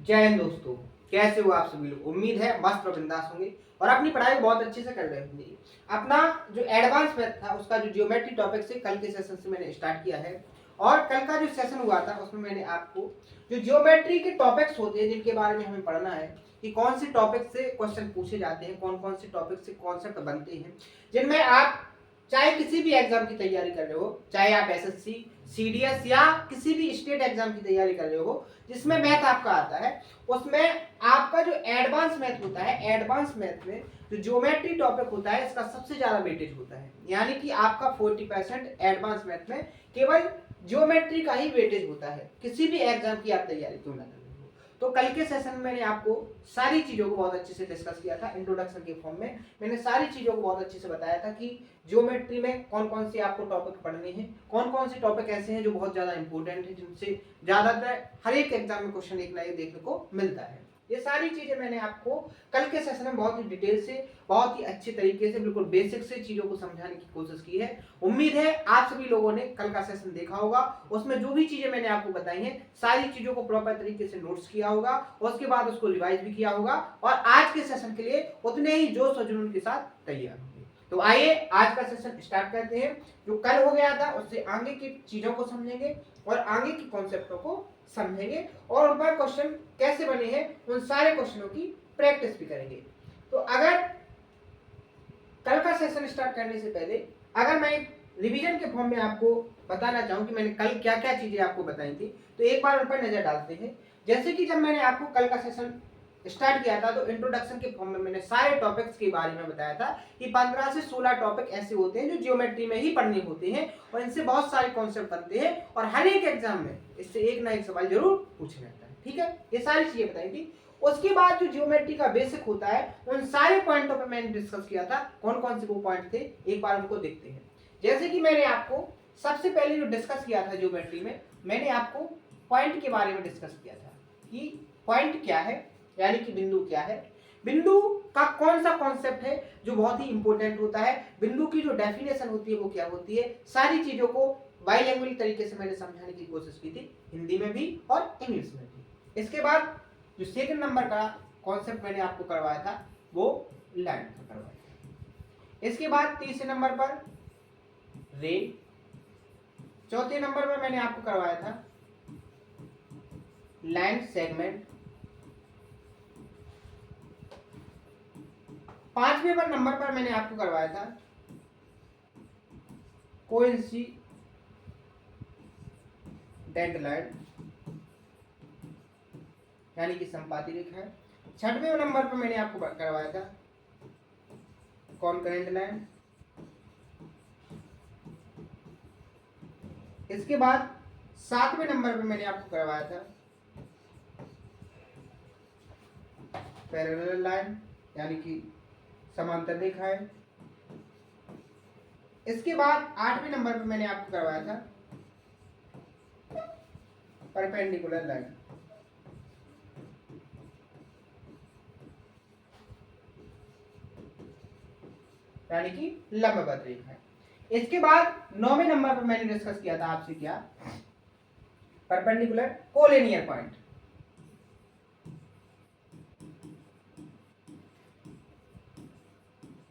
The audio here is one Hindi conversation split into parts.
जय हिंद दोस्तों, कैसे हो आप सभी लोग। उम्मीद है मस्त और बिंदास होंगे और अपनी पढ़ाई बहुत अच्छे से कर रहे होंगे। अपना जो एडवांस मैथ था उसका जो ज्योमेट्री टॉपिक से कल के सेशन से मैंने स्टार्ट किया है और कल का जो सेशन हुआ था उसमें मैंने आपको जो ज्योमेट्री के टॉपिक्स होते हैं जिनके बारे में हमें पढ़ना है कि कौन से टॉपिक से क्वेश्चन पूछे जाते हैं, कौन कौन से टॉपिक से कॉन्सेप्ट बनते हैं, जिनमें आप चाहे किसी भी एग्जाम की तैयारी कर रहे हो, चाहे आप एसएससी, सीडीएस या किसी भी स्टेट एग्जाम की तैयारी कर रहे हो जिसमें मैथ आपका आता है, उसमें आपका जो एडवांस मैथ होता है, एडवांस मैथ में जो ज्योमेट्री टॉपिक होता है इसका सबसे ज्यादा वेटेज होता है। यानी कि आपका 40% एडवांस मैथ में केवल ज्योमेट्री का ही वेटेज होता है, किसी भी एग्जाम की आप तैयारी क्यों ना कर रहे हो। तो कल के सेशन में मैंने आपको सारी चीजों को बहुत अच्छे से डिस्कस किया था। इंट्रोडक्शन के फॉर्म में मैंने सारी चीजों को बहुत अच्छे से बताया था कि ज्योमेट्री में कौन कौन से आपको टॉपिक पढ़ने हैं, कौन कौन से टॉपिक ऐसे हैं जो बहुत ज्यादा इंपॉर्टेंट है, जिनसे ज्यादातर हर एक एग्जाम में क्वेश्चन एक ना एक देखने को मिलता है। ये सारी चीजें मैंने आपको कल के सेशन में बहुत ही डिटेल से, बहुत ही अच्छे तरीके से, बिल्कुल बेसिक से चीजों को समझाने की कोशिश की है। उम्मीद है आप सभी लोगों ने कल का सेशन देखा होगा। उसमें जो भी चीजें मैंने आपको बताई हैं सारी चीजों को प्रॉपर तरीके से नोट्स किया होगा, उसके बाद उसको रिवाइज भी किया होगा और आज के सेशन के लिए उतने ही जोश और जुनून के साथ तैयार होंगे। तो आइए आज का सेशन स्टार्ट करते हैं। जो कल हो गया था उससे आगे की चीजों को समझेंगे और आगे की कॉन्सेप्टों को समझेंगे और उन पर क्वेश्चन कैसे बने हैं उन सारे क्वेश्चनों की प्रैक्टिस भी करेंगे। तो अगर कल का सेशन स्टार्ट करने से पहले अगर मैं रिवीजन के फॉर्म में आपको बताना चाहूं कि मैंने कल क्या क्या चीजें आपको बताई थी तो एक बार उन पर नजर डालते हैं। जैसे कि जब मैंने आपको कल का सेशन स्टार्ट किया था तो इंट्रोडक्शन के फॉर्म में मैंने सारे टॉपिक्स के बारे में बताया था कि 15 से 16 टॉपिक ऐसे होते हैं जो ज्योमेट्री में ही पढ़ने होते हैं और इनसे बहुत सारे कॉन्सेप्ट बनते हैं और हर एक एग्जाम में इससे एक ना एक सवाल जरूर पूछा जाता है। ठीक है, ये सारी चीजें बताई थी। उसके बाद जो ज्योमेट्री का बेसिक होता है उन सारे पॉइंटों पर मैंने डिस्कस किया था। कौन कौन से वो पॉइंट थे एक बार उनको देखते हैं। जैसे कि मैंने आपको सबसे पहले जो डिस्कस किया था ज्योमेट्री में, मैंने आपको पॉइंट के बारे में डिस्कस किया था कि पॉइंट क्या है, यानी कि बिंदु क्या है, बिंदु का कौन सा कॉन्सेप्ट है जो बहुत ही इंपॉर्टेंट होता है, बिंदु की जो डेफिनेशन होती है वो क्या होती है। सारी चीजों को बाइलिंगुअल तरीके से मैंने समझाने की कोशिश की थी, हिंदी में भी और इंग्लिश में भी। इसके बाद जो सेकंड नंबर का कॉन्सेप्ट मैंने आपको करवाया था वो लाइन का करवाया था। इसके बाद तीसरे नंबर पर रे, चौथे नंबर पर मैंने आपको करवाया था लाइन सेगमेंट, पांचवें नंबर पर मैंने आपको करवाया था कोइंसिडेंट लाइन यानी कि संपाती रेखा। छठवें नंबर पर मैंने आपको करवाया था कॉन्करेंट लाइन। इसके बाद सातवें नंबर पर मैंने आपको करवाया था पैरेलल लाइन यानी कि समांतर रेखाएं। इसके बाद आठवें नंबर पर मैंने आपको करवाया था परपेंडिकुलर लाइन यानी कि लंबवत रेखा। इसके बाद नौवें नंबर पर मैंने डिस्कस किया था आपसे क्या, परपेंडिकुलर कोलिनियर पॉइंट।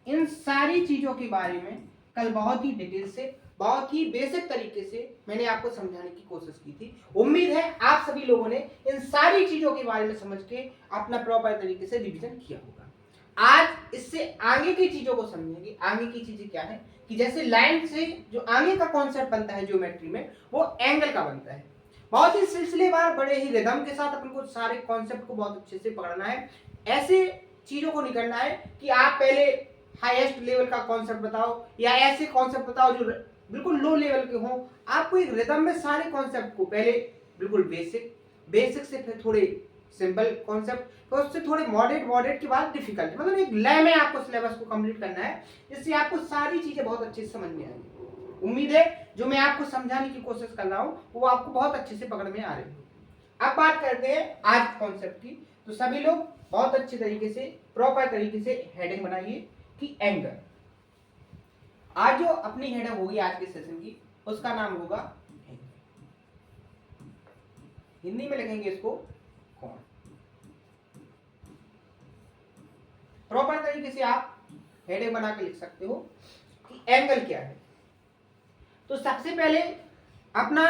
इन सारी चीजों के बारे में कल बहुत ही डिटेल से, बहुत ही बेसिक तरीके से मैंने आपको समझाने की कोशिश की थी। उम्मीद है आप सभी लोगों ने इन सारी चीजों के बारे में समझ के अपना प्रॉपर तरीके से रिवीजन किया होगा। आज इससे आगे की चीजों को समझेंगे। आगे की चीजें क्या है कि जैसे लाइन से जो आगे का कॉन्सेप्ट बनता है ज्योमेट्री में वो एंगल का बनता है। बहुत ही सिलसिलेवार बड़े ही रिदम के साथ अपन को सारे कॉन्सेप्ट को बहुत अच्छे से पकड़ना है। ऐसे चीजों को निकलना है कि आप पहले हाईएस्ट लेवल का कॉन्सेप्ट बताओ या ऐसे कॉन्सेप्ट बताओ जो बिल्कुल लो लेवल के हों। आपको एक रिदम में सारे कॉन्सेप्ट को पहले बिल्कुल बेसिक से फिर थोड़े सिंपल कॉन्सेप्ट, तो उससे थोड़े मॉडरेट के बाद डिफिकल्ट, मतलब एक लय में आपको सिलेबस को कंप्लीट करना है जिससे आपको सारी चीजें बहुत अच्छे से समझ में आएंगी। उम्मीद है जो मैं आपको समझाने की कोशिश कर रहा हूँ वो आपको बहुत अच्छे से पकड़ में आ रही है। अब बात करते हैं आज कॉन्सेप्ट की। तो सभी लोग बहुत अच्छे तरीके से, प्रॉपर तरीके से हेडिंग बनाइए कि एंगल। आज जो अपनी हेडिंग होगी आज के सेशन की उसका नाम होगा एंगल। हिंदी में लिखेंगे इसको कोण। प्रॉपर तरीके से आप हेडिंग बना के लिख सकते हो कि एंगल क्या है। तो सबसे पहले अपना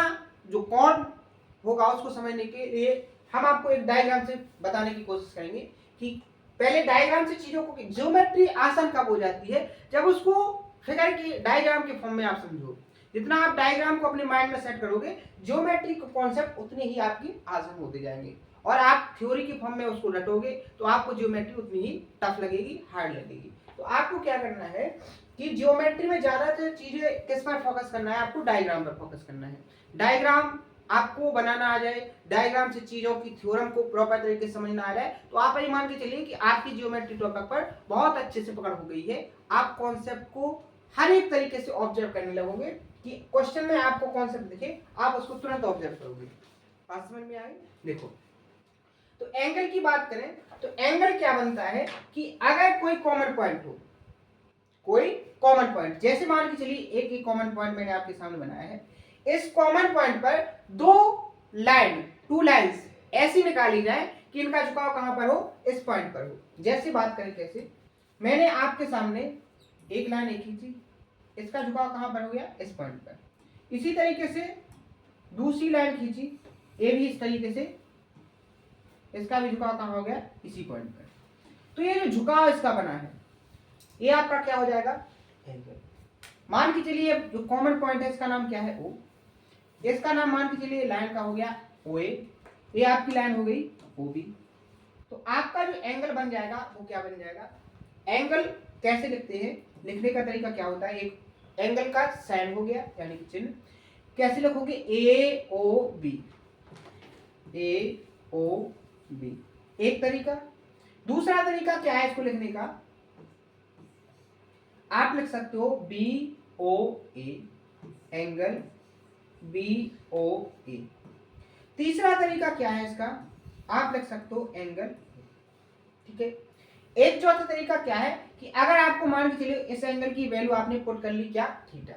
जो कॉर्ड होगा उसको समझने के लिए हम आपको एक डायग्राम से बताने की कोशिश करेंगे कि पहले डायग्राम से चीजों को, ज्योमेट्री आसान कब हो जाती है, जब उसको फिगर की डायग्राम के फॉर्म में आप समझो। जितना आप डायग्राम को अपने माइंड में सेट करोगे, ज्योमेट्री का कॉन्सेप्ट उतने ही आपकी आसान होते जाएंगे, और आप थ्योरी के फॉर्म में उसको रटोगे तो आपको ज्योमेट्री उतनी ही टफ लगेगी, हार्ड लगेगी। तो आपको क्या करना है कि ज्योमेट्री में ज्यादातर चीजें किस पर फोकस करना है, आपको डायग्राम पर फोकस करना है। डायग्राम आपको बनाना आ जाए, डायग्राम से चीजों की थ्योरम को प्रॉपर तरीके से समझना आ जाए, तो आप ये मान के चलिए कि आपकी ज्योमेट्री टॉपिक पर बहुत अच्छे से पकड़ हो गई है। आप कॉन्सेप्ट को हर एक तरीके से ऑब्जर्व करने लगोगे कि क्वेश्चन में आपको कॉन्सेप्ट दिखे, आप उसको तुरंत ऑब्जर्व करोगे। बात समझ में आ गई? देखो, तो एंगल की बात करें तो एंगल क्या बनता है कि अगर कोई कॉमन पॉइंट हो, कोई कॉमन पॉइंट, जैसे मान के चलिए एक ही कॉमन पॉइंट मैंने आपके सामने बनाया है, इस कॉमन पॉइंट पर दो लाइन, टू लाइंस ऐसी निकाली जाए कि इनका झुकाव कहां पर हो, इस पॉइंट पर हो। जैसे बात करें कैसे, मैंने आपके सामने एक लाइन एक खींची, इसका झुकाव कहां पर हो गया, इस पॉइंट पर। इसी तरीके से दूसरी लाइन खींची, ये भी इस तरीके से, इसका भी झुकाव कहां हो गया, इसी पॉइंट पर। तो ये जो झुकाव इसका बना है, ये आपका क्या हो जाएगा, एंगल। मान के चलिए जो कॉमन पॉइंट है इसका नाम क्या है, ओ। इसका नाम मान के चलिए लाइन का हो गया ओ ए, ये आपकी लाइन हो गई ओ बी। तो आपका जो एंगल बन जाएगा वो क्या बन जाएगा, एंगल कैसे लिखते हैं, लिखने का तरीका क्या होता है, एक एंगल का साइन हो गया यानी कि चिन्ह, कैसे लिखोगे, ए ओ बी, ए ओ बी, एक तरीका। दूसरा तरीका क्या है इसको लिखने का, आप लिख सकते हो बी ओ ए, एंगल बी ओ ए। तीसरा तरीका क्या है इसका, आप लिख सकते हो एंगल, ठीक है। एक चौथा तरीका क्या है कि अगर आपको मान के चलिए इस एंगल की वैल्यू आपने पुट कर ली क्या, थीटा,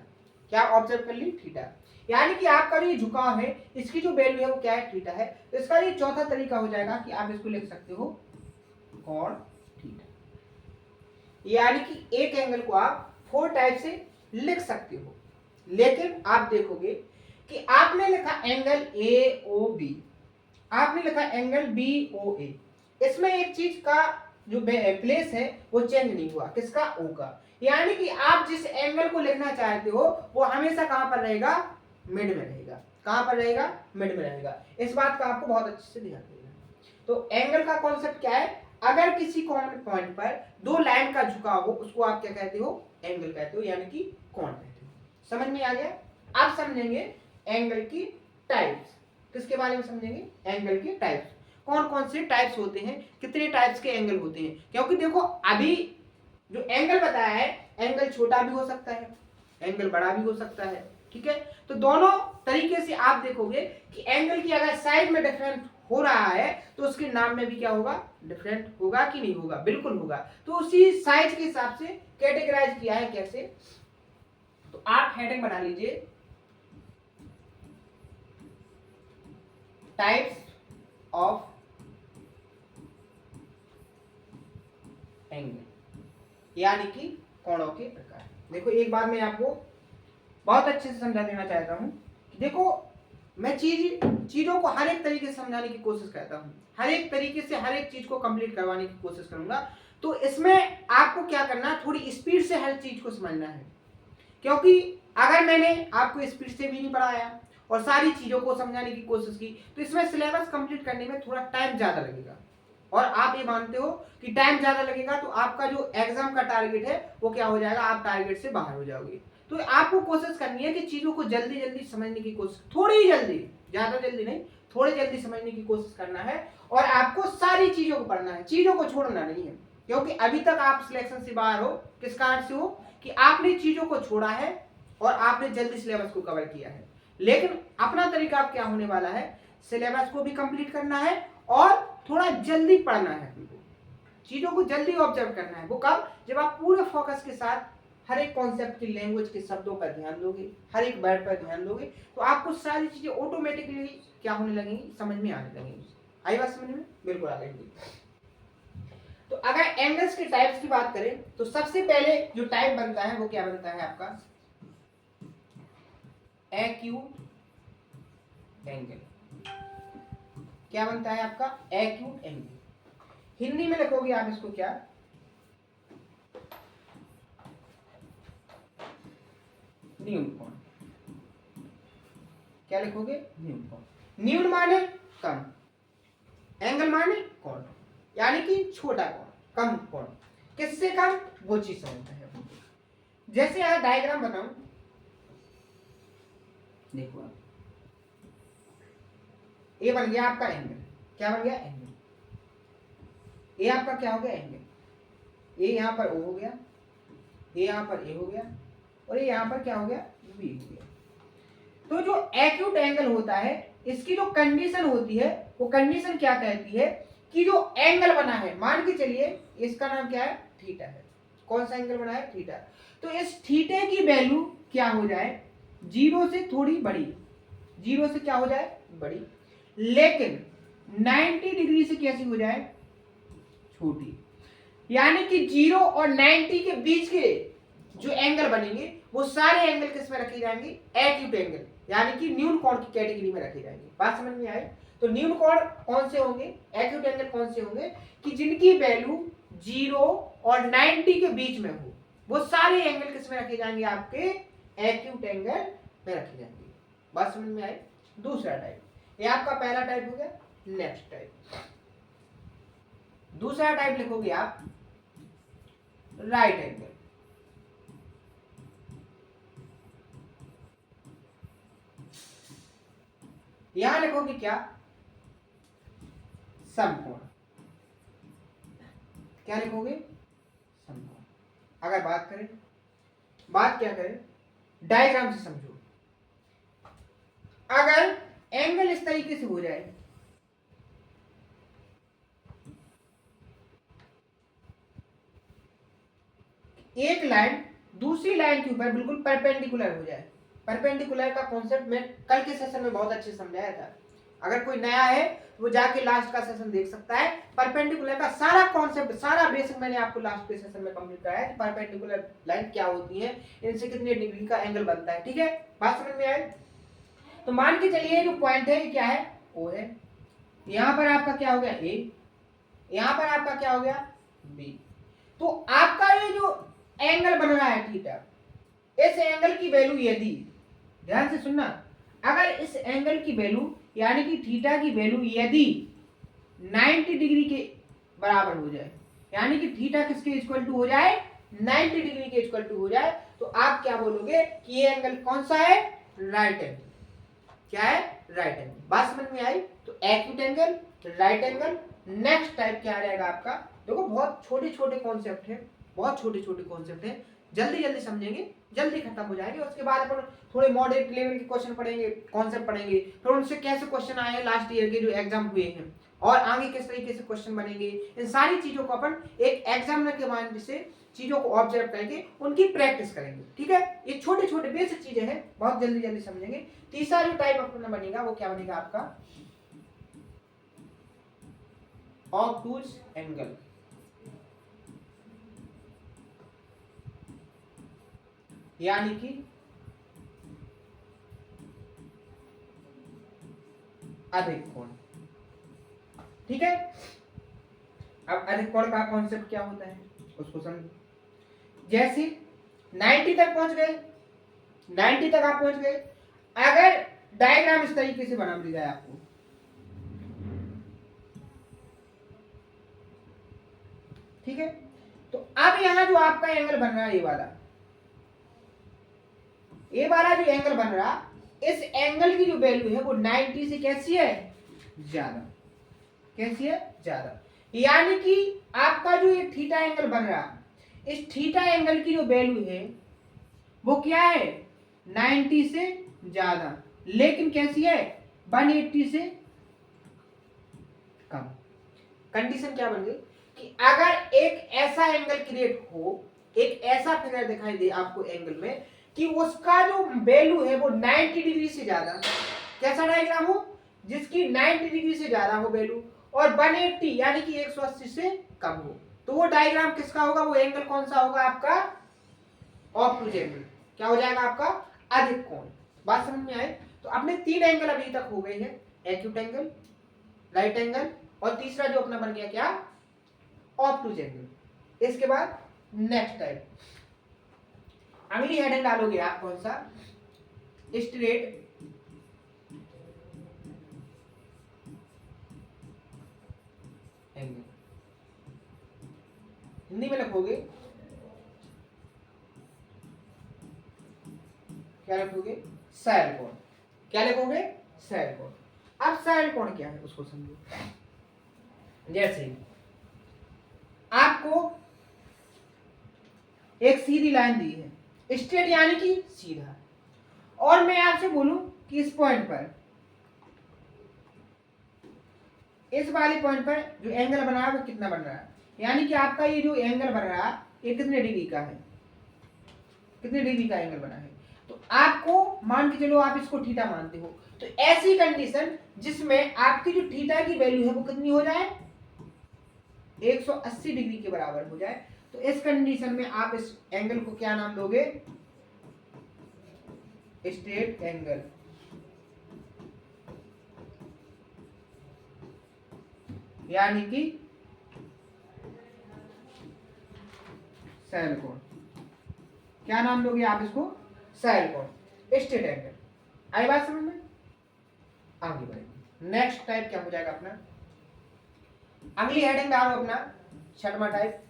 क्या ऑब्जर्व कर ली, थीटा, यानी कि आपका जो झुकाव है इसकी जो वैल्यू है वो क्या है, थीटा है। तो इसका ये चौथा तरीका हो जाएगा कि आप इसको लिख सकते हो कॉन थीटा, यानी कि एक एंगल को आप 4 टाइप से लिख सकते हो। लेकिन आप देखोगे कि आपने लिखा एंगल ए ओ बी, आपने लिखा एंगल बी ओ ए, इसमें एक चीज का जो प्लेस है वो चेंज नहीं हुआ, किसका, ओ का। यानी कि आप जिस एंगल को लिखना चाहते हो वो हमेशा कहां पर रहेगा, मिड में रहेगा। कहां पर रहेगा, मिड में रहेगा। इस बात का आपको बहुत अच्छे से ध्यान देना है। तो एंगल का कॉन्सेप्ट क्या है, अगर किसी कॉमन पॉइंट पर दो लाइन का झुकाव हो उसको आप क्या कहते हो, एंगल कहते हो, यानी कि कोण कहते हो। समझ में आ गया? आप समझेंगे एंगल की टाइप्स, किसके बारे में समझेंगे, एंगल के टाइप्स, कौन कौन से टाइप्स होते हैं, कितने टाइप्स के एंगल होते हैं। क्योंकि देखो अभी जो एंगल बताया है, एंगल छोटा भी हो सकता है, एंगल बड़ा भी हो सकता है, ठीक है। तो दोनों तरीके से आप देखोगे कि एंगल की अगर साइड में डिफरेंट हो रहा है तो उसके नाम में भी क्या होगा, डिफरेंट होगा कि नहीं होगा, बिल्कुल होगा। तो उसी साइज के हिसाब से कैटेगराइज किया है। कैसे, तो आप हेडिंग बना लीजिए, टाइप्स ऑफ एंगल, यानी कि कोणों के प्रकार। देखो एक बार मैं आपको बहुत अच्छे से समझा देना चाहता हूं कि देखो मैं चीजों को हर एक तरीके से समझाने की कोशिश करता हूं, हर एक तरीके से हर एक चीज को कंप्लीट करवाने की कोशिश करूंगा। तो इसमें आपको क्या करना, थोड़ी स्पीड से हर चीज को समझना है। क्योंकि अगर मैंने आपको स्पीड से भी नहीं पढ़ाया और सारी चीजों को समझाने की कोशिश की तो इसमें सिलेबस कंप्लीट करने में थोड़ा टाइम ज्यादा लगेगा। और आप ये मानते हो कि टाइम ज्यादा लगेगा तो आपका जो एग्जाम का टारगेट है वो क्या हो जाएगा, आप टारगेट से बाहर हो जाओगे। तो आपको कोशिश करनी है कि चीजों को जल्दी जल्दी समझने की कोशिश, थोड़ी जल्दी, ज्यादा जल्दी नहीं, थोड़ी जल्दी समझने की कोशिश करना है। और आपको सारी चीजों को पढ़ना है, चीजों को छोड़ना नहीं है। क्योंकि अभी तक आप सिलेक्शन से बाहर हो, किस कारण से हो, कि आपने चीजों को छोड़ा है और आपने जल्दी सिलेबस को कवर किया है। लेकिन अपना तरीका अब क्या होने वाला है, सिलेबस को भी कंप्लीट करना है और थोड़ा जल्दी पढ़ना है, चीजों को जल्दी ऑब्जर्व करना है। वो कब, जब आप पूरे फोकस के साथ हर एक कॉन्सेप्ट की लैंग्वेज के शब्दों पर ध्यान दोगे, हर एक वर्ड पर ध्यान दोगे, तो आपको सारी चीजें ऑटोमेटिकली क्या होने लगेंगी, समझ में आने लगेंगी। आई बात समझ में? बिल्कुल आ गई। तो अगर एंगल्स के टाइप्स की बात करें तो सबसे पहले जो टाइप बनता है वो क्या बनता है आपका, एक्यूट एंगल। क्या बनता है आपका, एक्यूट एंगल। हिंदी में लिखोगे आप इसको क्या, न्यून कोण। क्या लिखोगे, न्यून कोण। न्यून माने कम, एंगल माने कोण, यानी कि छोटा कोण, कम कोण। किससे कम, वो चीज समझता है। जैसे यहां डायग्राम बनाऊं, देखो आप, ये बन गया आपका एंगल। क्या बन गया, एंगल। ये आपका क्या हो गया, एंगल। ये यहां पर ओ हो गया, ये यहां पर ए हो गया, और ये यहां पर क्या हो गया, बी हो गया। तो जो एक्यूट एंगल होता है, इसकी जो कंडीशन होती है, वो कंडीशन क्या कहती है कि जो एंगल बना है, मान के चलिए इसका नाम क्या है, थीटा है। कौन सा एंगल बना है, थीटा। तो इस थीटे की वैल्यू क्या हो जाए, जीरो से थोड़ी बड़ी, जीरो से क्या हो जाए, बड़ी, लेकिन 90 डिग्री से कैसी हो जाए, छोटी। यानी कि 0 और 90 के बीच के जो एंगल बनेंगे वो सारे एंगल किस में रखे जाएंगे, एक्यूट एंगल, यानी कि न्यून कोण की कैटेगरी में रखे जाएंगे। बात समझ में आए। तो न्यून कोण कौन से होंगे, एक्यूट एंगल कौन से होंगे कि जिनकी वैल्यू 0 और 90 के बीच में हो, वो सारे एंगल किस में रखे जाएंगे, आपके एक्यूट एंगल में रखे जाएंगे। बात समझ में आए। दूसरा टाइप, ये आपका पहला टाइप हो गया। नेक्स्ट टाइप, दूसरा टाइप लिखोगे आप, राइट एंगल। यहां लिखोगे क्या, समकोण। क्या लिखोगे, समकोण। अगर बात करें, बात क्या करें, डायग्राम से समझो। अगर एंगल इस तरीके से हो जाए, एक लाइन दूसरी लाइन के ऊपर बिल्कुल परपेंडिकुलर हो जाए। परपेंडिकुलर का कॉन्सेप्ट मैं कल के सेशन में बहुत अच्छे से समझाया था। अगर कोई नया है वो जाके लास्ट का सेशन देख सकता है। परपेंडिकुलर का सारा कॉन्सेप्ट, सारा बेसिक मैंने आपको लास्ट के सेशन में कंप्लीट कराया है। परपेंडिकुलर लाइन क्या होती है, इनसे कितने डिग्री का एंगल बनता है। ठीक है, बात समझ में आए। तो मान के चलिए जो पॉइंट है ये क्या है, ओ है। यहां पर आपका क्या हो गया, ए। यहां पर आपका क्या हो गया, बी। तो आपका ये जो एंगल बन रहा है थीटा, इस एंगल की वैल्यू यदि, ध्यान से सुनना, अगर इस एंगल की वैल्यू यानी कि थीटा की वैल्यू यदि 90 डिग्री के बराबर हो जाए, यानी कि थीटा किसके इक्वल टू हो जाए, 90 डिग्री के इक्वल टू हो जाए, तो आप क्या बोलोगे कि ये एंगल कौन सा है, राइट एंगल। क्या है, राइट एंगल। बात समझ में आई। तो acute angle, right angle. Next type क्या आ जाएगा आपका, देखो बहुत छोटे छोटे कॉन्सेप्ट है, बहुत छोटे छोटे कॉन्सेप्ट है, जल्दी जल्दी समझेंगे, जल्दी खत्म हो जाएंगे। उसके बाद अपन थोड़े मॉडरेट लेवल के क्वेश्चन पढ़ेंगे, कॉन्सेप्ट पढ़ेंगे, फिर उनसे कैसे क्वेश्चन आए हैं लास्ट ईयर के जो एग्जाम हुए हैं, और आगे किस तरीके से क्वेश्चन बनेंगे। इन सारी चीजों को अपन एक एग्जामिनर के माध्यम से चीजों को ऑब्जर्व करके उनकी प्रैक्टिस करेंगे। ठीक है, ये छोटे छोटे बेसिक चीजें हैं, बहुत जल्दी जल्दी समझेंगे। तीसरा जो टाइप अपना बनेगा वो क्या बनेगा आपका, ऑब्टूज एंगल। यानी कि अधिक कोण। ठीक है, अब अधिक कोण का कॉन्सेप्ट क्या होता है उसको समझो। जैसे 90 तक पहुंच गए, 90 तक आप पहुंच गए, अगर डायग्राम इस तरीके से बना दी जाए आपको, ठीक है, तो अब यहां जो आपका एंगल बन रहा है, ये वाला जो एंगल बन रहा, इस एंगल की जो वैल्यू है वो 90 से कैसी है, ज्यादा। कैसी है, ज्यादा। यानी कि आपका जो ये थीटा एंगल बन रहा, इस थीटा एंगल की जो वैल्यू है वो क्या है, 90 से ज्यादा, लेकिन कैसी है, 180 से कम। कंडीशन क्या बन गई कि अगर एक ऐसा एंगल क्रिएट हो, एक ऐसा फिगर दिखाई दे आपको एंगल में कि उसका जो वैल्यू है वो 90 डिग्री से ज्यादा, कैसा डायग्राम हो जिसकी 90 डिग्री से ज्यादा हो वैल्यू, और 180 यानी कि 180 से कम हो, तो वो डायग्राम किसका होगा, वो एंगल कौन सा होगा आपका, ऑब्टूज एंगल। क्या हो जाएगा आपका, अधिक कोण। बात समझ में आए। तो अपने 3 एंगल अभी तक हो गए हैं, एक्यूट एंगल, राइट एंगल, और तीसरा जो अपना बन गया क्या, ऑब्टूज एंगल। इसके बाद नेक्स्ट टाइप, अगली हेडिंग डालोगे आप कौन सा, स्ट्रेट एंगल। हिंदी में लिखोगे, क्या लिखोगे, सैल कोण। क्या लिखोगे, सैल कोण। अब सैल कोण क्या है उसको समझो। जैसे आपको एक सीधी लाइन दी है, स्ट्रेट यानी कि सीधा, और मैं आपसे बोलूं कि इस पॉइंट पर, इस वाले पॉइंट पर जो एंगल बना है वो कितना बन रहा है, यानी कि आपका ये जो एंगल बन रहा है ये कितने डिग्री का है, कितने डिग्री का एंगल बना है। तो आपको मान के चलो आप इसको थीटा मानते हो, तो ऐसी कंडीशन जिसमें आपकी जो थीटा की वैल्यू है वो कितनी हो जाए, 180 डिग्री के बराबर हो जाए, तो इस कंडीशन में आप इस एंगल को क्या नाम दोगे, स्ट्रेट एंगल। यानी कि सैल कोण। क्या नाम दोगे आप इसको, सैल कोण, स्ट्रेट एंगल। आई बात समझ में, आगे बढ़ेंगे। नेक्स्ट टाइप क्या हो जाएगा अपना, अगली हेडिंग डालो अपना, छठवां टाइप,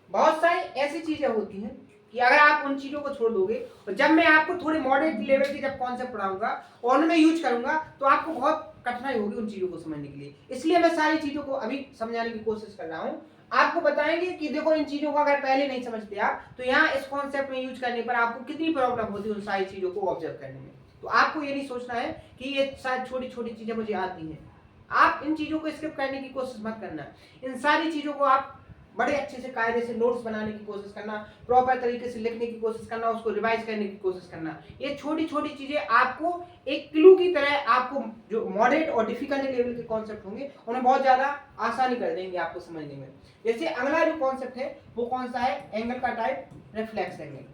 बहुत सारी ऐसी चीजें होती हैं कि अगर आप उन चीजों को छोड़ दोगे, और जब मैं आपको थोड़े मॉडरेट लेवल के जब कॉन्सेप्ट पढ़ाऊंगा और उनमें यूज करूंगा, तो आपको बहुत कठिनाई होगी उन चीजों को समझने के लिए। इसलिए मैं सारी चीजों को अभी समझाने की कोशिश कर रहा हूँ। आपको बताएंगे कि देखो इन चीजों को अगर पहले नहीं समझते आप, तो यहाँ इस कॉन्सेप्ट में यूज करने पर आपको कितनी प्रॉब्लम होती है उन सारी चीजों को ऑब्जर्व करने में। तो आपको ये नहीं सोचना है कि ये शायद छोटी छोटी चीजें मुझे आती हैं, आप इन चीजों को स्किप करने की कोशिश मत करना। इन सारी चीजों को आप बड़े अच्छे से कायदे से नोट्स बनाने की कोशिश करना, प्रॉपर तरीके से लिखने की कोशिश करना, उसको रिवाइज करने की कोशिश करना। ये छोटी छोटी चीजें आपको एक क्लू की तरह, आपको जो मॉडरेट और डिफिकल्ट लेवल के कॉन्सेप्ट होंगे उन्हें बहुत ज्यादा आसानी कर देंगे आपको समझने में। जैसे अगला जो कॉन्सेप्ट है वो कौन सा है, एंगल का टाइप, रिफ्लेक्स एंगल।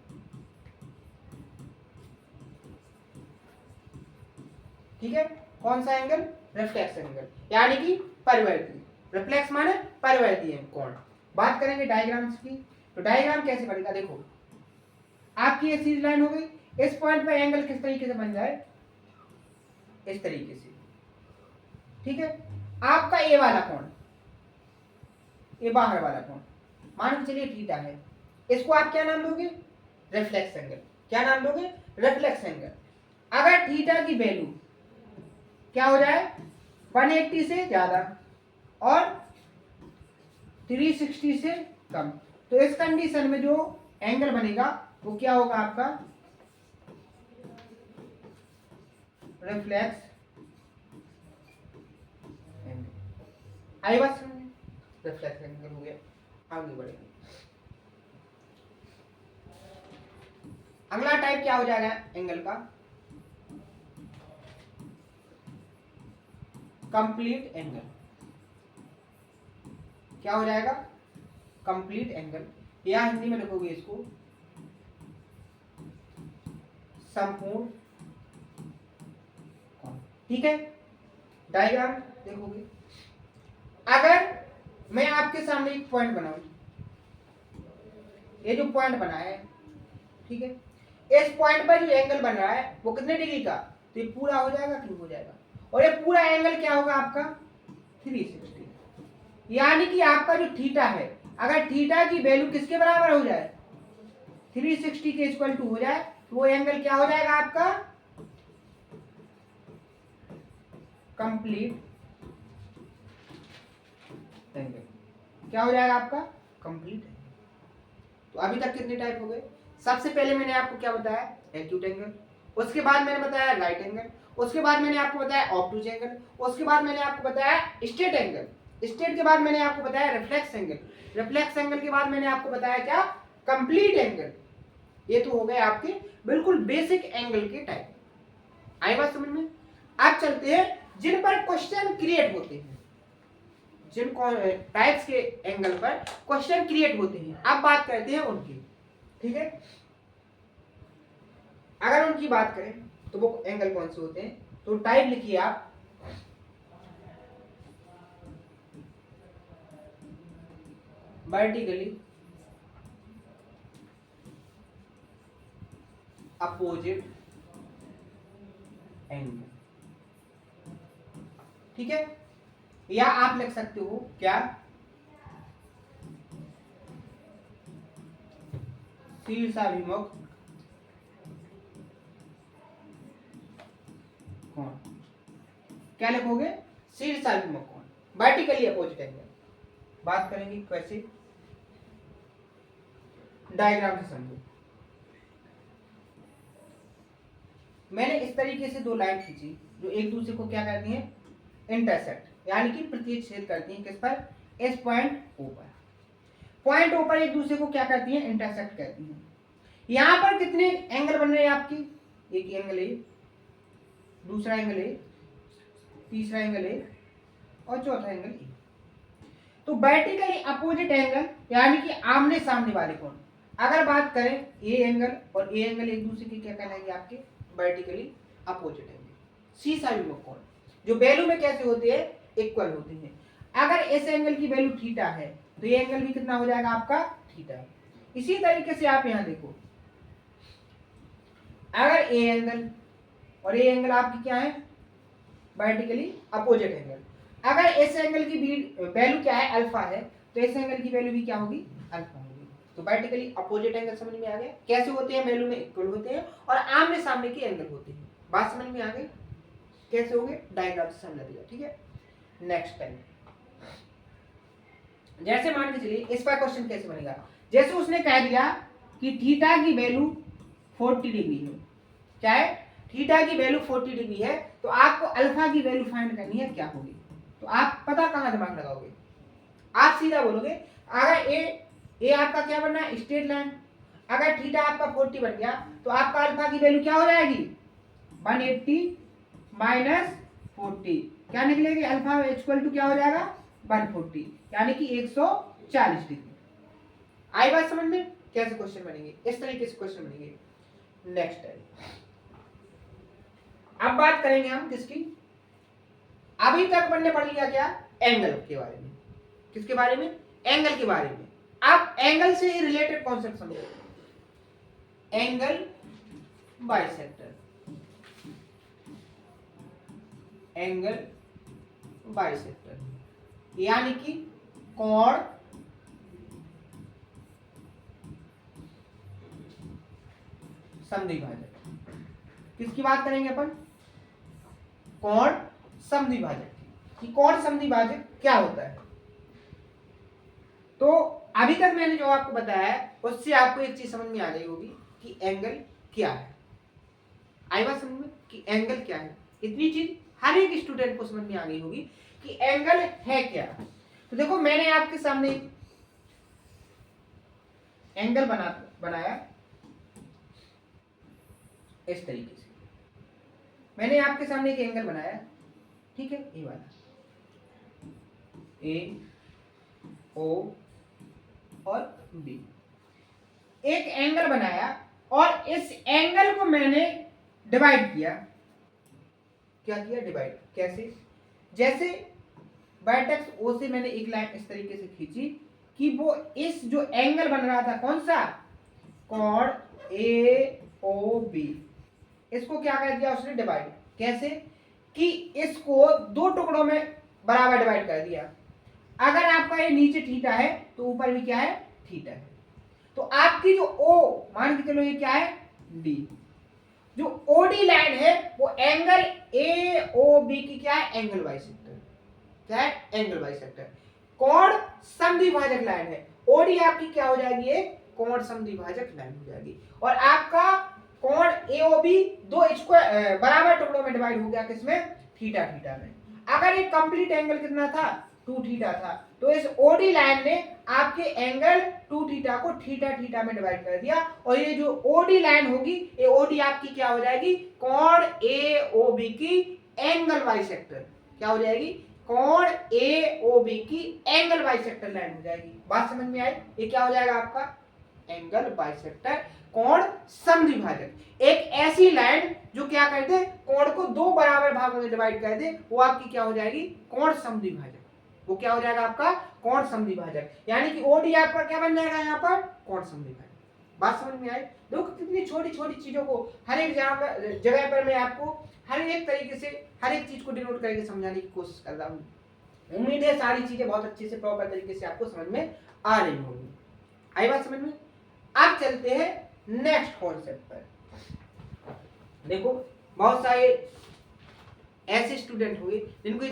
ठीक है, कौन सा एंगल, रिफ्लेक्स एंगल, यानी कि परिवर्ती। रिफ्लेक्स माने परिवर्ती कोण। बात करेंगे डायग्राम्स की, तो डायग्राम कैसे बनेगा, देखो आपकी ये सीधी लाइन हो गई, इस पॉइंट पे एंगल किस तरीके से बन जाए, इस तरीके से। ठीक है, आपका ए वाला कोण, ये बाहर वाला कोण मान के चलिए थीटा है, इसको आप क्या नाम दोगे, रिफ्लेक्स एंगल। क्या नाम दोगे, रिफ्लेक्स एंगल। अगर थीटा की वैल्यू क्या हो जाए, 180 से ज्यादा और 360 से कम, तो इस कंडीशन में जो एंगल बनेगा वो क्या होगा आपका, रिफ्लेक्स एंगल। आई बात समझ में, रिफ्लेक्स एंगल हो गया। आगे बढ़ेंगे, अगला टाइप क्या हो जाएगा एंगल का, कंप्लीट एंगल। क्या हो जाएगा, कंप्लीट एंगल, या हिंदी में लिखोगे इसको संपूर्ण कोण। ठीक है, डायग्राम देखोगे, अगर मैं आपके सामने एक पॉइंट बनाऊं, ये जो पॉइंट बना है, ठीक है, इस पॉइंट पर जो एंगल बन रहा है वो कितने डिग्री का, तो ये पूरा हो जाएगा, क्यों हो जाएगा, और ये पूरा एंगल क्या होगा आपका 360। यानी कि आपका जो थीटा है, अगर थीटा की वैल्यू किसके बराबर हो जाए, 360 के इक्वल टू हो जाए, तो वो एंगल क्या हो जाएगा आपका, कंप्लीट एंगल। क्या हो जाएगा आपका, कंप्लीट एंगल। तो अभी तक कितने टाइप हो गए, सबसे पहले मैंने आपको क्या बताया, एक्यूट एंगल, उसके बाद मैंने बताया राइट एंगल, उसके बाद मैंने आपको बताया ऑब्टूज एंगल, उसके बाद मैंने आपको बताया स्ट्रेट एंगल, स्ट्रेट के बाद मैंने आपको बताया रिफ्लेक्स एंगल, रिफ्लेक्स एंगल के बाद मैंने आपको बताया क्या, कंप्लीट एंगल। ये तो हो गए आपके बिल्कुल बेसिक एंगल के टाइप। आई बात समझ में। आप चलते हैं जिन पर क्वेश्चन क्रिएट होते हैं, जिन टाइप्स के एंगल पर क्वेश्चन क्रिएट होते हैं, आप बात करते हैं उनकी। ठीक है, अगर उनकी बात करें तो वो एंगल कौन से होते हैं, तो टाइप लिखिए आप, वर्टिकली अपोजिट एंगल। ठीक है, या आप लिख सकते हो क्या, शीर्षाभिमुख कोण। क्या लिखोगे, शीर्षाभिमुख कोण, वर्टिकली अपोजिट एंगल। बात करेंगे कैसे, डायग्राम से समझो। मैंने इस तरीके से दो लाइन खींची जो एक दूसरे को क्या करती हैं, इंटरसेक्ट, यानी कि प्रतिच्छेद करती हैं। किस पर, इस पॉइंट ओ पर। पॉइंट ओ पर एक दूसरे को क्या करती हैं, इंटरसेक्ट करती हैं। यहां पर कितने एंगल बन रहे हैं आपकी, एक एंगल ए, दूसरा एंगल ए, तीसरा एंगल ए और चौथा एंगल ए। तो वर्टिकली अपोजिट एंगल यानी कि आमने सामने वाले कोण। अगर बात करें ए एंगल और ए एंगल एक दूसरे के क्या कहलाएंगे, आपके वर्टिकली अपोजिट एंगल, शीर्षाभिमुख कोण, जो वैल्यू में कैसे होते हैं, इक्वल होते हैं। अगर इस एंगल की वैल्यू थीटा है तो ये एंगल भी कितना हो जाएगा आपका, थीटा। इसी तरीके से आप यहां देखो, अगर ए एंगल और ए एंगल आपकी क्या है, वर्टिकली अपोजिट एंगल, अगर इस एंगल की वैल्यू क्या है, अल्फा है, तो इस एंगल की वैल्यू भी क्या होगी, अल्फा होगी। तो वर्टिकली अपोजिट एंगल समझ में आ गया कैसे होते हैं, वैल्यू में इक्वल होते हैं और आमने सामने के एंगल होते हैं। बात समझ में आ गई, कैसे होंगे, डायग्राम से समझ लिया। ठीक है, नेक्स्ट टाइम जैसे मान के चलिए इस पर क्वेश्चन कैसे बनेगा, जैसे उसने कह दिया कि थीटा की वैल्यू 40 डिग्री है, क्या है, थीटा की वैल्यू 40 डिग्री है, तो आपको अल्फा की वैल्यू फाइंड करनी है, क्या होगी। तो आप पता कहां दिमाग लगाओगे, आप सीधा बोलोगे, अगर ए आपका क्या बनना है, स्ट्रेट लाइन, अगर थीटा आपका 40 बन गया तो आपका अल्फा की वैल्यू क्या हो जाएगी, 180 माइनस 40, क्या निकलेगी, अल्फा इक्वल टू क्या हो जाएगा, 140, यानी कि 140 डिग्री। आई बात समझ में, कैसे क्वेश्चन बनेंगे, इस तरीके से क्वेश्चन बनेंगे। नेक्स्ट टाइम अब बात करेंगे हम किसकी, अभी तक हमने पढ़ लिया क्या, एंगल के बारे में। किसके बारे में, एंगल के बारे में। अब एंगल से ही रिलेटेड कॉन्सेप्ट समझो, एंगल बाइसेक्टर, एंगल बाइसेक्टर यानी कि कोण समद्विभाजक। किसकी बात करेंगे अपन, कोण समद्विभाजक की। कोण समद्विभाजक क्या होता है, तो अभी तक मैंने जो आपको बताया है उससे आपको एक चीज समझ में आ गई होगी कि एंगल क्या है। आई बात समझ में कि एंगल क्या है, इतनी चीज हर एक स्टूडेंट को समझ में आ गई होगी कि एंगल है क्या। तो देखो मैंने आपके सामने एंगल बनाया इस तरीके से, मैंने आपके सामने एक एंगल बनाया, ठीक है, ये वाला ए ओ और बी, एक एंगल बनाया और इस एंगल को मैंने डिवाइड किया। क्या किया, डिवाइड। कैसे, जैसे वर्टेक्स ओ से मैंने एक लाइन इस तरीके से खींची कि वो इस जो एंगल बन रहा था कौन सा, कोण ए ओ बी, इसको क्या कर दिया उसने, डिवाइड। कैसे कि इसको दो टुकड़ों में बराबर डिवाइड कर दिया। अगर आपका ये नीचे थीटा है तो ऊपर भी क्या है, थीटा है। तो आपकी जो ओ, मान के चलो ये क्या है, डी, जो ओडी लाइन है वो एंगल ए ओ बी की क्या है, एंगल बाइसेक्टर। क्या है, एंगल बाइसेक्टर। कोण समद्विभाजक लाइन है, ओडी आपकी क्या हो जाएगी, ये कोण समद्विभाजक लाइन हो जाएगी। और आपका कोण एओबी दो स्क्वायर बराबर टुकड़ों में डिवाइड हो गया, किसमें, थीटा थीटा में। अगर ये कंप्लीट एंगल कितना था, 2 थीटा था, तो इस ओडी लाइन ने आपके एंगल 2 थीटा को थीटा थीटा में डिवाइड कर दिया। और ये जो ओडी लाइन होगी, ये ओडी आपकी क्या हो जाएगी, कोण एओबी की एंगल बाइसेक्टर, क्या हो जाएगी, कोण AOB की एंगल बाइसेक्टर लाइन हो जाएगी। बात समझ में आई, ये क्या हो जाएगा आपका एंगल बाइसेक्टर, कोण समद्विभाजक। एक ऐसी लाइन जो क्या कर दे, कोण को दो बराबर भागों में डिवाइड कर दे, वो आपकी क्या हो जाएगी, कोण समद्विभाजक। वो क्या हो जाएगा आपका कोण समद्विभाजक, यानी कि OD आपका क्या बन जाएगा यहाँ पर, कोण समद्विभाजक। बात समझ में आई। देखो कितनी छोटी छोटी चीजों को हर एक जगह पर मैं आपको हर एक तरीके से हर एक चीज को डिनोट करके समझाने की कोशिश कर रहा हूँ। उम्मीद है सारी चीजें बहुत अच्छे से प्रॉपर तरीके से आपको समझ में आ रही होंगी। आई बात समझ में। अब चलते हैं नेक्स्ट कॉन्सेप्ट पर। देखो बहुत सारे ऐसे स्टूडेंट हुए जिनको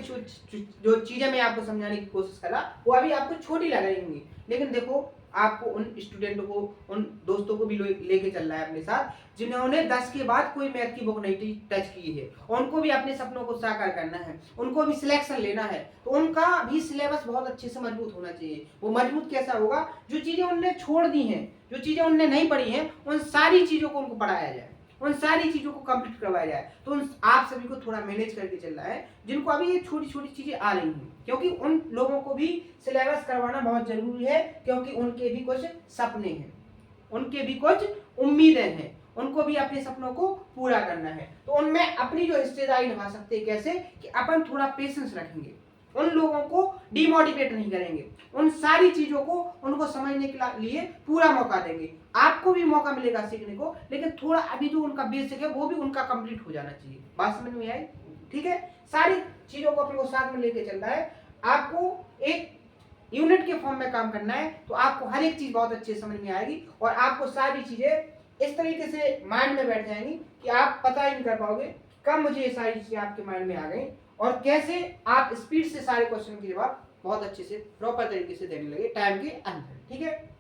जो चीजें मैं आपको समझाने की कोशिश कर रहा वो अभी आपको छोटी लग रही होंगी, लेकिन देखो आपको उन स्टूडेंटों को, उन दोस्तों को भी लेके चल रहा है अपने साथ, जिन्होंने 10 के बाद कोई मैथ की बुक नहीं टच की है, उनको भी अपने सपनों को साकार करना है, उनको भी सिलेक्शन लेना है, तो उनका भी सिलेबस बहुत अच्छे से मजबूत होना चाहिए। वो मजबूत कैसा होगा, जो चीजें उनने छोड़ दी हैं, जो चीजें उनने नहीं पढ़ी हैं, उन सारी चीजों को उनको पढ़ाया जाए, उन सारी चीजों को कंप्लीट करवाया जाए। तो आप सभी को थोड़ा मैनेज करके चल रहा है, जिनको अभी ये छोटी छोटी चीजें आ रही हैं, क्योंकि उन लोगों को भी सिलेबस करवाना बहुत जरूरी है, क्योंकि उनके भी कुछ सपने हैं, उनके भी कुछ उम्मीदें हैं, उनको भी अपने सपनों को पूरा करना है। तो उनमें अपनी जो हिस्सेदारी निभा सकते हैं कैसे, कि अपन थोड़ा पेशेंस रखेंगे, उन लोगों को डिमोटिवेट नहीं करेंगे, उन सारी चीजों को उनको समझने के लिए पूरा मौका देंगे। आपको भी मौका मिलेगा सीखने को, लेकिन थोड़ा अभी जो उनका बेसिक है वो भी उनका कंप्लीट हो जाना चाहिए। बात समझ में आई, ठीक है। सारी चीजों को अपने को साथ में लेके चलना है। आपको एक यूनिट के फॉर्म में काम करना है, तो आपको हर एक चीज बहुत अच्छे से समझ में आएगी और आपको सारी चीजें इस तरीके से माइंड में बैठ जाएंगी कि आप पता ही नहीं कर पाओगे कब मुझे ये सारी चीजें आपके माइंड में आ गई और कैसे आप स्पीड से सारे क्वेश्चन के जवाब बहुत अच्छे से प्रॉपर तरीके से देने लगे टाइम के अंदर, ठीक है।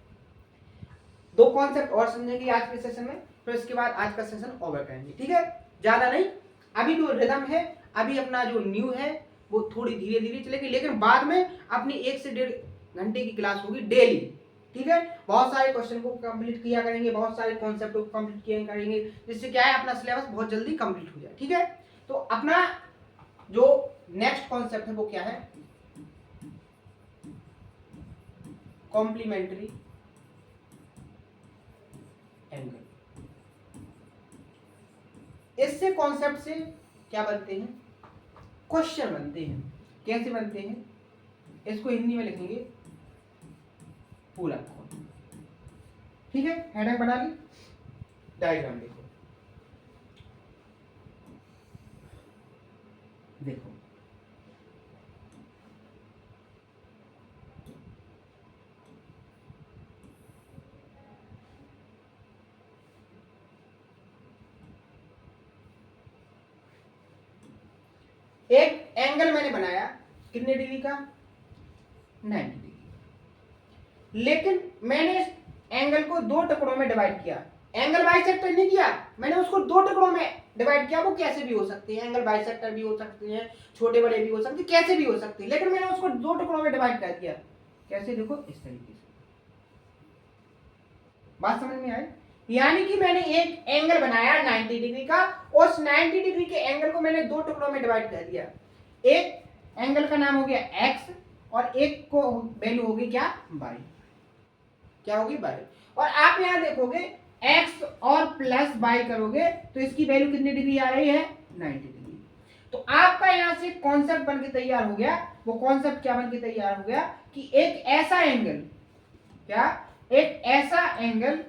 दो कॉन्सेप्ट और समझेंगे आज के सेशन में, फिर इसके बाद आज का सेशन ओवर करेंगे, ठीक है। ज्यादा नहीं, अभी जो रिदम है, अभी अपना जो न्यू है वो थोड़ी धीरे धीरे चलेगी, लेकिन बाद में अपनी 1 से 1.5 घंटे की क्लास होगी डेली, ठीक है। बहुत सारे क्वेश्चन को कंप्लीट किया करेंगे, बहुत सारे कॉन्सेप्ट को कंप्लीट किया करेंगे, जिससे क्या है अपना सिलेबस बहुत जल्दी कंप्लीट हो जाए, ठीक है। तो अपना जो नेक्स्ट कॉन्सेप्ट है वो क्या है, कॉम्प्लीमेंट्री एंगल। इससे कॉन्सेप्ट से क्या बनते हैं, क्वेश्चन बनते हैं। कैसे बनते हैं, इसको हिंदी में लिखेंगे पूरा कोण, ठीक है। हेडिंग बना ली, डायग्राम देखो, देखो एक एंगल मैंने बनाया कितने डिग्री का, 90 डिग्री, लेकिन मैंने इस एंगल को दो टुकड़ों में डिवाइड किया। एंगल बाइसेक्टर नहीं किया मैंने, उसको दो टुकड़ों में डिवाइड किया। वो कैसे भी हो सकते हैं, एंगल बाइसेक्टर भी हो सकते हैं, छोटे बड़े भी हो सकते हैं, कैसे भी हो सकते हैं, लेकिन मैंने उसको दो टुकड़ों में डिवाइड कर दिया। कैसे, देखो इस तरीके से। बात समझ में आई, यानी कि मैंने एक एंगल बनाया 90 डिग्री का, उस 90 डिग्री के एंगल को मैंने दो टुकड़ों में डिवाइड कर दिया। एक एंगल का नाम हो गया x और एक को वैल्यू होगी क्या, y। क्या होगी, y। और आप यहां देखोगे x और प्लस y करोगे तो इसकी वैल्यू कितनी डिग्री आ रही है, 90 डिग्री। तो आपका यहां से कॉन्सेप्ट बन के तैयार हो गया। वो कॉन्सेप्ट क्या बन के तैयार हो गया कि एक ऐसा एंगल, क्या, एक ऐसा एंगल,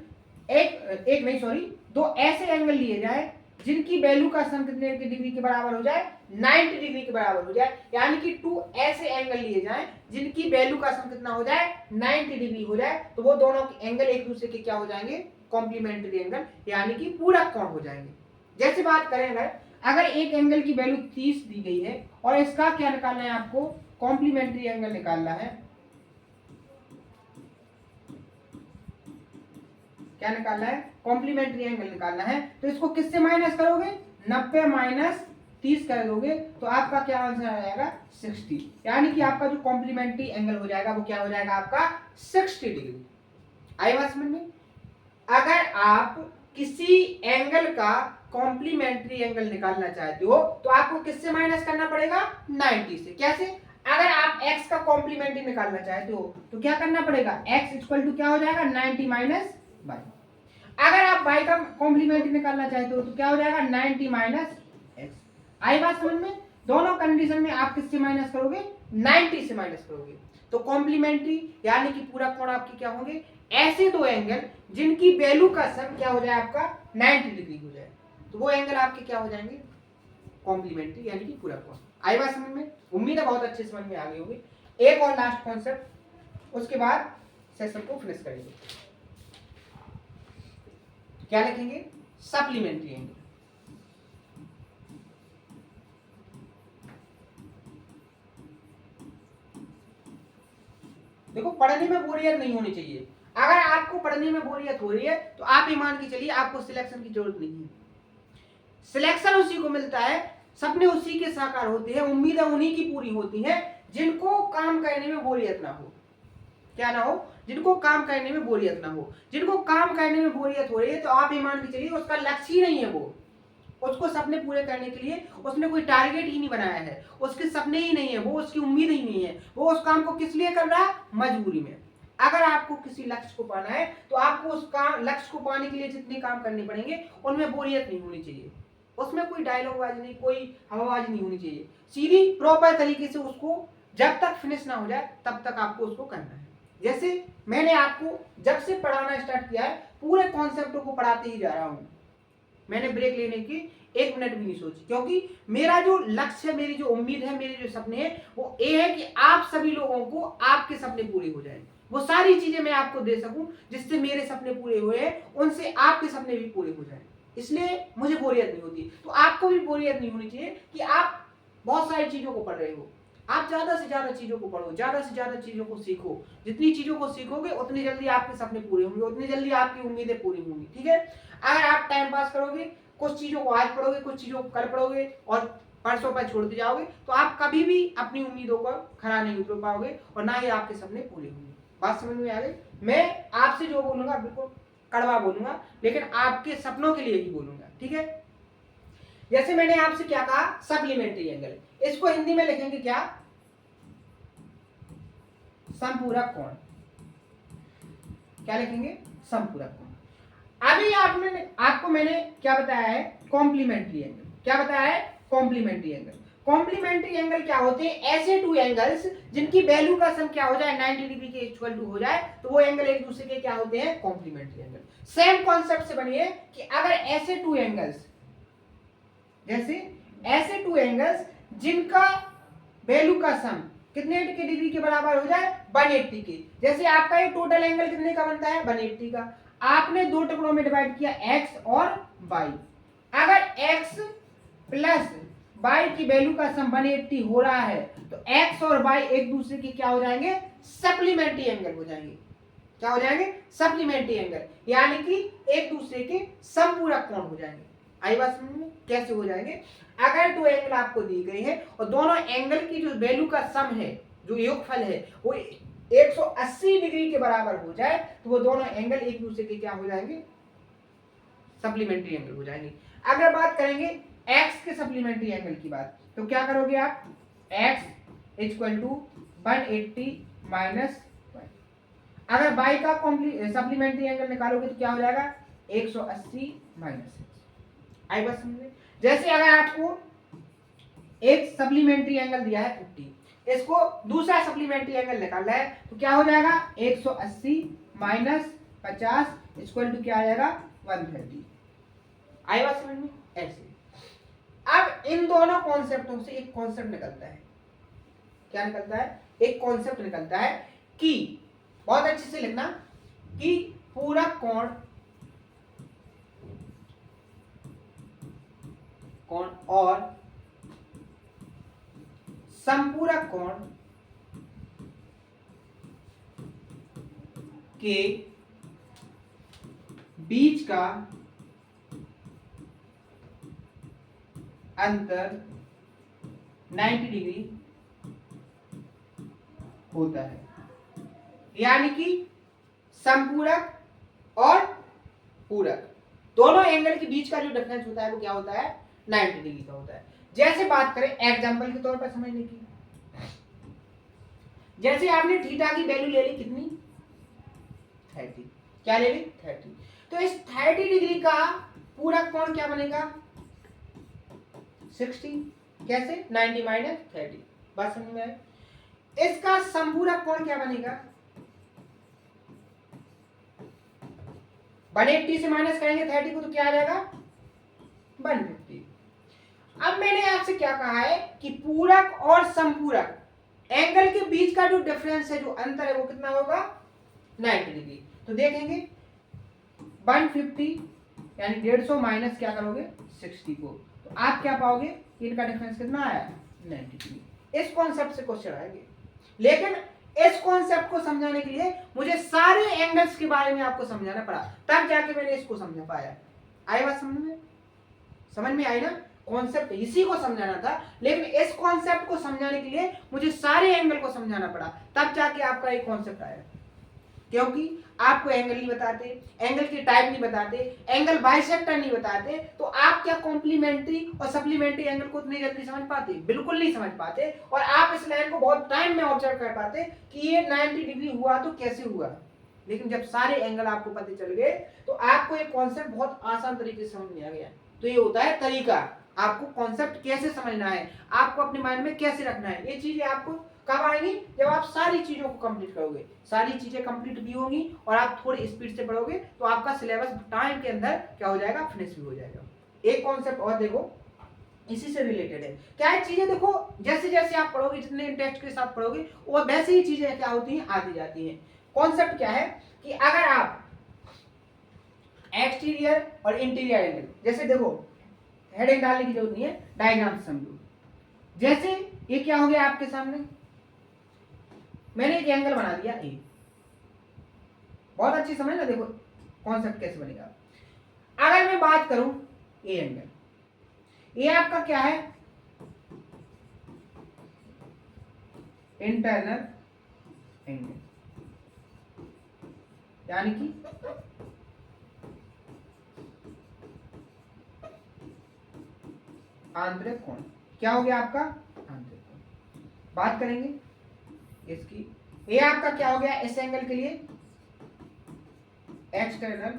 एक नहीं सॉरी, दो ऐसे एंगल लिए जाए जिनकी वैल्यू का सम कितने डिग्री के बराबर हो जाए, 90 डिग्री के बराबर हो जाए। यानी कि 2 ऐसे एंगल लिए जाएं जिनकी वैल्यू का सम कितना हो जाए, 90 डिग्री हो जाए। तो वो दोनों एंगल एक दूसरे के क्या हो जाएंगे, कॉम्प्लीमेंट्री एंगल, यानी कि पूरा कोण हो जाएंगे। जैसे बात करें अगर एक एंगल की वैल्यू 30 दी गई है और इसका क्या निकालना है, आपको कॉम्प्लीमेंट्री एंगल निकालना है। क्या निकालना है, कॉम्प्लीमेंट्री एंगल निकालना है। तो इसको किससे माइनस करोगे, 90 माइनस 30 कर दोगे तो आपका क्या आंसर आ जाएगा, 60। यानी कि आपका जो कॉम्प्लीमेंट्री एंगल हो जाएगा वो क्या हो जाएगा, आपका 60 डिग्री। आई बात समझ में। अगर आप किसी एंगल का कॉम्प्लीमेंट्री एंगल निकालना चाहते हो तो आपको किससे माइनस करना पड़ेगा, 90 से। कैसे, अगर आप x का कॉम्प्लीमेंट्री निकालना चाहते हो तो क्या करना पड़ेगा, x इक्वल टू क्या हो जाएगा, 90 माइनस y। अगर आप y का कॉम्प्लीमेंट्री निकालना चाहते हो तो क्या हो जाएगा, 90 माइनस x। आई बात समझ में, दोनों कंडीशन में आप किससे माइनस करोगे, 90 से माइनस करोगे। तो कॉम्प्लीमेंट्री यानी कि पूरा कोण आपके क्या होंगे, ऐसे दो एंगल जिनकी वैल्यू का सम क्या हो जाए आपका 90 डिग्री हो जाए, तो वो एंगल आपके क्या हो जाएंगे, कॉम्प्लीमेंट्री यानी कि पूरा कोण। आई बात समझ में, उम्मीद है बहुत अच्छे समझ में आ गई होगी। एक और लास्ट कॉन्सेप्ट, उसके बाद सेशन को फिनिश करेंगे। क्या लिखेंगे, सप्लीमेंट्री एंगल। देखो पढ़ने में बोरियत नहीं होनी चाहिए, अगर आपको पढ़ने में बोरियत हो रही है तो आप ये मान के चलिए आपको सिलेक्शन की जरूरत नहीं है। सिलेक्शन उसी को मिलता है, सपने उसी के साकार होते हैं, उम्मीदें उन्हीं की पूरी होती हैं जिनको काम करने में बोरियत ना हो। क्या ना हो, जिनको काम करने में बोरियत ना हो। जिनको काम करने में बोरियत हो रही है तो आप ये मान के चलिए उसका लक्ष्य ही नहीं है, वो उसको सपने पूरे करने के लिए उसने कोई टारगेट ही नहीं बनाया है, उसके सपने ही नहीं है, वो उसकी उम्मीद ही नहीं है, वो उस काम को किस लिए कर रहा है, मजबूरी में। अगर आपको किसी लक्ष्य को पाना है तो आपको उस काम लक्ष्य को पाने के लिए जितने काम करने पड़ेंगे उनमें बोरियत नहीं होनी चाहिए, उसमें कोई डायलॉग बाजी नहीं, कोई हवाबाजी नहीं होनी चाहिए। सीधी प्रॉपर तरीके से उसको जब तक फिनिश ना हो जाए तब तक आपको उसको करना है। जैसे मैंने आपको जब से पढ़ाना स्टार्ट किया है पूरे कॉन्सेप्टों को पढ़ाते ही जा रहा हूं, मैंने ब्रेक लेने की एक मिनट भी नहीं सोची, क्योंकि मेरा जो लक्ष्य है, मेरी जो उम्मीद है, मेरे जो सपने हैं वो ये है कि आप सभी लोगों को आपके सपने पूरे हो जाएं, वो सारी चीजें मैं आपको दे सकूं जिससे मेरे सपने पूरे हुए हैं उनसे आपके सपने भी पूरे हो जाएं। इसलिए मुझे बोरियत नहीं होती, तो आपको भी बोरियत नहीं होनी चाहिए कि आप बहुत सारी चीजों को पढ़ रहे हो। आप ज्यादा से ज्यादा चीजों को पढ़ो, ज्यादा से ज्यादा चीजों को सीखो, जितनी चीजों को सीखोगे उतनी जल्दी आपके सपने पूरे होंगे, उतनी जल्दी आपकी उम्मीदें पूरी होंगी। ठीक है, अगर आप टाइम पास करोगे, कुछ चीजों को आज पढ़ोगे, कुछ चीजों को कल पढ़ोगे और परसों पर छोड़ते जाओगे तो आप कभी भी अपनी उम्मीदों को खरा नहीं उतर पाओगे और ना ही आपके सपने पूरे होंगे। बात समझ में आ गई, मैं आपसे जो बोलूंगा बिल्कुल कड़वा बोलूंगा, लेकिन आपके सपनों के लिए ही बोलूंगा। ठीक है, जैसे मैंने आपसे क्या कहा, सप्लीमेंट्री एंगल, इसको हिंदी में लिखेंगे क्या, समपूरक कोण। क्या लिखेंगे, समपूरक कोण। अभी आपको मैंने क्या बताया है, कॉम्प्लीमेंट्री एंगल। क्या बताया है, कॉम्प्लीमेंट्री एंगल। कॉम्प्लीमेंट्री एंगल क्या होते हैं, ऐसे टू एंगल्स जिनकी वैल्यू का सम क्या हो जाए 90 डिग्री के इक्वल टू हो जाए तो वो एंगल एक दूसरे के क्या होते हैं, कॉम्प्लीमेंट्री एंगल। सेम कॉन्सेप्ट से बनिए कि अगर ऐसे टू एंगल्स, जैसे ऐसे टू एंगल्स जिनका वैल्यू का सम कितने के डिग्री के बराबर हो जाए, 180 के। जैसे आपका ये टोटल एंगल कितने का बनता है, 180 का। आपने दो टुकड़ों में डिवाइड किया x और y। अगर x प्लस y की वैल्यू का सम 180 हो रहा है तो x और y एक दूसरे के क्या हो जाएंगे, सप्लीमेंट्री एंगल हो जाएंगे। क्या हो जाएंगे, सप्लीमेंट्री एंगल, यानी कि एक दूसरे के समपूरक कोण हो जाएंगे। आई बात समझ में, कैसे हो जाएंगे, अगर दो एंगल आपको दी गई है और दोनों एंगल की जो वैल्यू का सम है, जो योगफल है वो 180 डिग्री के बराबर हो जाए तो वो दोनों एंगल एक दूसरे के क्या हो जाएंगे, सप्लीमेंट्री एंगल हो जाएंगे। अगर बात करेंगे x के सप्लीमेंट्री एंगल की बात, तो क्या करोगे आप, x इक्वल टू 180 माइनस, अगर y का सप्लीमेंट्री एंगल निकालोगे तो क्या हो जाएगा, 180 माइनस। आई बात समझ में, जैसे अगर आपको एक सप्लीमेंट्री एंगल दिया है 50, इसको दूसरा सप्लीमेंट्री एंगल निकालना है तो क्या हो जाएगा, 180 माइनस 50 इक्वल टू क्या आ जाएगा, 130। आई बात समझ में, ऐसे। अब इन दोनों कॉन्सेप्टों से एक कॉन्सेप्ट निकलता है, क्या निकलता है, एक कॉन्सेप्ट निकलता है कि, बहुत अच्छे से लिखना, कि पूरक कोण और समपूरक कोण के बीच का अंतर 90 डिग्री होता है। यानी कि समपूरक और पूरक दोनों एंगल के बीच का जो डिफरेंस होता है वो क्या होता है, 90 डिग्री का होता है। जैसे बात करें एग्जाम्पल के तौर पर समझने की, जैसे आपने थीटा की वैल्यू ले ली कितनी, 30, क्या ले ली, 30। तो इस 30 डिग्री का पूरा कोण क्या बनेगा, 60। कैसे, 90 माइनस 30, बात समझ में आई। इसका संपूरक कोण क्या बनेगा, 180 से माइनस करेंगे 30 को तो क्या आ जाएगा, 150। अब मैंने आपसे क्या कहा है कि पूरक और संपूरक एंगल के बीच का जो डिफरेंस है, जो अंतर है वो कितना होगा, 90 डिग्री। तो देखेंगे 150 यानी 150 माइनस क्या करोगे 60 को, तो आप क्या पाओगे, इनका डिफरेंस कितना आया, 90 डिग्री। इस कॉन्सेप्ट से क्वेश्चन आएंगे, लेकिन इस कॉन्सेप्ट को समझाने के लिए मुझे सारे एंगल्स के बारे में आपको समझाना पड़ा, तब जाके मैंने इसको समझा पाया। आई बात समझ में, समझ में आई ना, कॉन्सेप्ट इसी को समझाना था, लेकिन इस कॉन्सेप्ट को समझाने के लिए मुझे सारे एंगल को समझाना पड़ा, तब जाके आपका एक कॉन्सेप्ट आया। क्योंकि आपको एंगल नहीं बताते, एंगल की टाइप नहीं बताते, एंगल बाइसेक्टर नहीं बताते, तो आप क्या कॉम्प्लीमेंट्री और सप्लीमेंट्री एंगल को इतनी जल्दी समझ पाते, बिल्कुल नहीं समझ पाते। और आप इस लाइन को बहुत टाइम में ऑब्जर्व कर पाते कि ये 90 डिग्री हुआ तो कैसे हुआ। लेकिन जब सारे एंगल आपको पता चल गए तो आपको एक कॉन्सेप्ट बहुत आसान तरीके से समझ में आ गया। तो ये होता है तरीका, आपको कॉन्सेप्ट कैसे समझना है, आपको अपने माइंड में कैसे रखना है। ये चीजें आपको कब आएंगी, जब आप सारी चीजों को कंप्लीट करोगे, सारी चीजें कंप्लीट भी होंगी और आप थोड़ी स्पीड से पढ़ोगे तो आपका सिलेबस टाइम के अंदर क्या हो जाएगा, फिनिश भी हो जाएगा। एक कॉन्सेप्ट और देखो, इसी से रिलेटेड है। क्या है चीजें, देखो जैसे जैसे आप पढ़ोगे, जितने इंटरेस्ट के साथ पढ़ोगे वो वैसे ही चीजें क्या होती हैं, आती जाती हैं। कॉन्सेप्ट क्या है कि अगर आप एक्सटीरियर और इंटीरियर एंगल, जैसे देखो हेडिंग डालने की जरूरत नहीं है, डायग्राम समझो। जैसे ये क्या हो गया आपके सामने, मैंने एक एंगल बना दिया ए, बहुत अच्छी समझ ना, देखो कॉन्सेप्ट कैसे बनेगा। अगर मैं बात करूं ए एंगल, ये आपका क्या है, इंटरनल एंगल, यानी कि आंतरिक कोण। क्या हो गया आपका, आंतरिक कोण। बात करेंगे इसकी, ये आपका क्या हो गया इस एंगल के लिए, एक्सटर्नल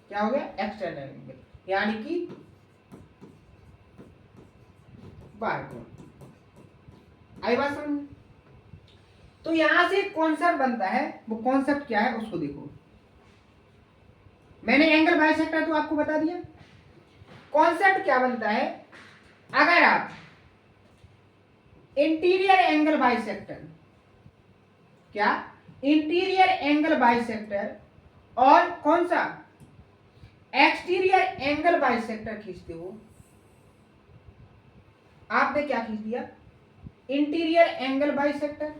क्या हो गया, एक्सटर्नल एंगल, यानी कि बाहर कोण। आई बात समझ। तो यहां से कॉन्सेप्ट बनता है, वो कॉन्सेप्ट क्या है उसको देखो। मैंने एंगल बाइसेक्टर तो आपको बता दिया, कॉन्सेप्ट क्या बनता है, अगर आप इंटीरियर एंगल बाइसेक्टर, क्या इंटीरियर एंगल बाइसेक्टर और कौन सा एक्सटीरियर एंगल बाइसेक्टर खींचते हो, आपने क्या खींच दिया, इंटीरियर एंगल बाइसेक्टर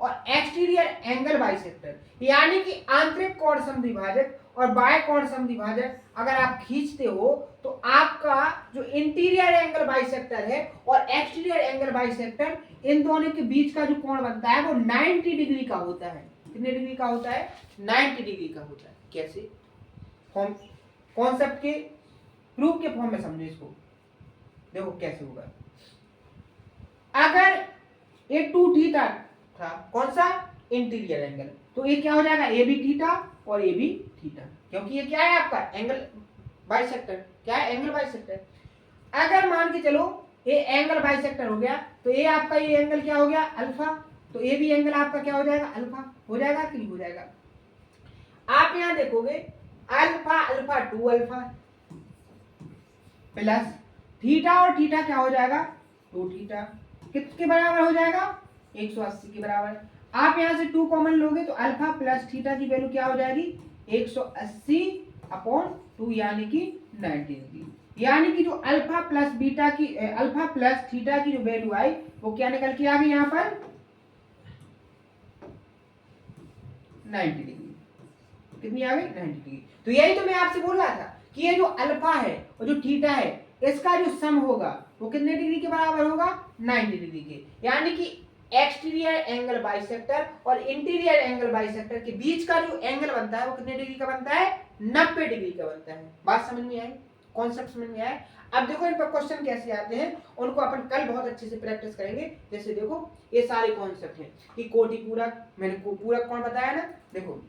और एक्सटीरियर एंगल बाइसेक्टर, यानी कि आंतरिक कोण समद्विभाजक और बाह्य कोण समद्विभाजक अगर आप खींचते हो तो आपका जो इंटीरियर एंगल बाइसेक्टर है और एक्सटीरियर एंगल बाइसेक्टर, इन दोनों के बीच का जो कोण बनता है वो 90 डिग्री का होता है। कितने डिग्री का होता है, 90 डिग्री का होता है। कैसे, फॉर्म कॉन्सेप्ट के प्रूफ के फॉर्म में समझो इसको, देखो कैसे होगा। अगर ये 2 थीटा था, कौन सा, इंटीरियर एंगल, तो ये क्या हो जाएगा, ए भी थीटा और ए भी थीटा, क्योंकि ये क्या है आपका एंगल बाइसेक्टर, क्या है, एंगल बाइसेक्टर। अगर मान के चलो ये एंगल बाइसेक्टर हो गया तो ये आपका ये एंगल क्या हो गया, अल्फा, तो ये भी एंगल आपका क्या हो जाएगा, अल्फा हो जाएगा कि नहीं हो जाएगा। आप यहां देखोगे alpha alpha 2 alpha plus theta और थीटा क्या हो जाएगा, 2 थीटा, किसके बराबर हो जाएगा, 180 के बराबर। आप यहां से 2 कॉमन लोगे तो अल्फा प्लस थीटा की वैल्यू क्या हो जाएगी, 180/2 यानी कि 90 डिग्री। यानी कि जो अल्फा प्लस बीटा की अल्फा प्लस थीटा की जो वैल्यू आई वो क्या निकल के आ गई यहां पर, 90 डिग्री। कितनी आ गई, 90 डिग्री। तो यही तो मैं आपसे बोल रहा था कि ये जो अल्फा है और जो थीटा है इसका जो सम होगा वो कितने डिग्री के बराबर होगा, 90 डिग्री के। यानी कि एक्सटीरियर एंगल बाइसेक्टर और इंटीरियर एंगल बाइसेक्टर के बीच का जो एंगल बनता है वो कितने डिग्री का बनता है? 90 डिग्री का बनता है। बात समझ में आई? कॉन्सेप्ट समझ में आया? अब देखो इन पर क्वेश्चन कैसे आते हैं उनको अपन कल बहुत अच्छे से प्रैक्टिस करेंगे। जैसे देखो ये सारे कॉन्सेप्ट हैं कि कोटि पूरक, मैंने पूरक कौन बताया ना, देखो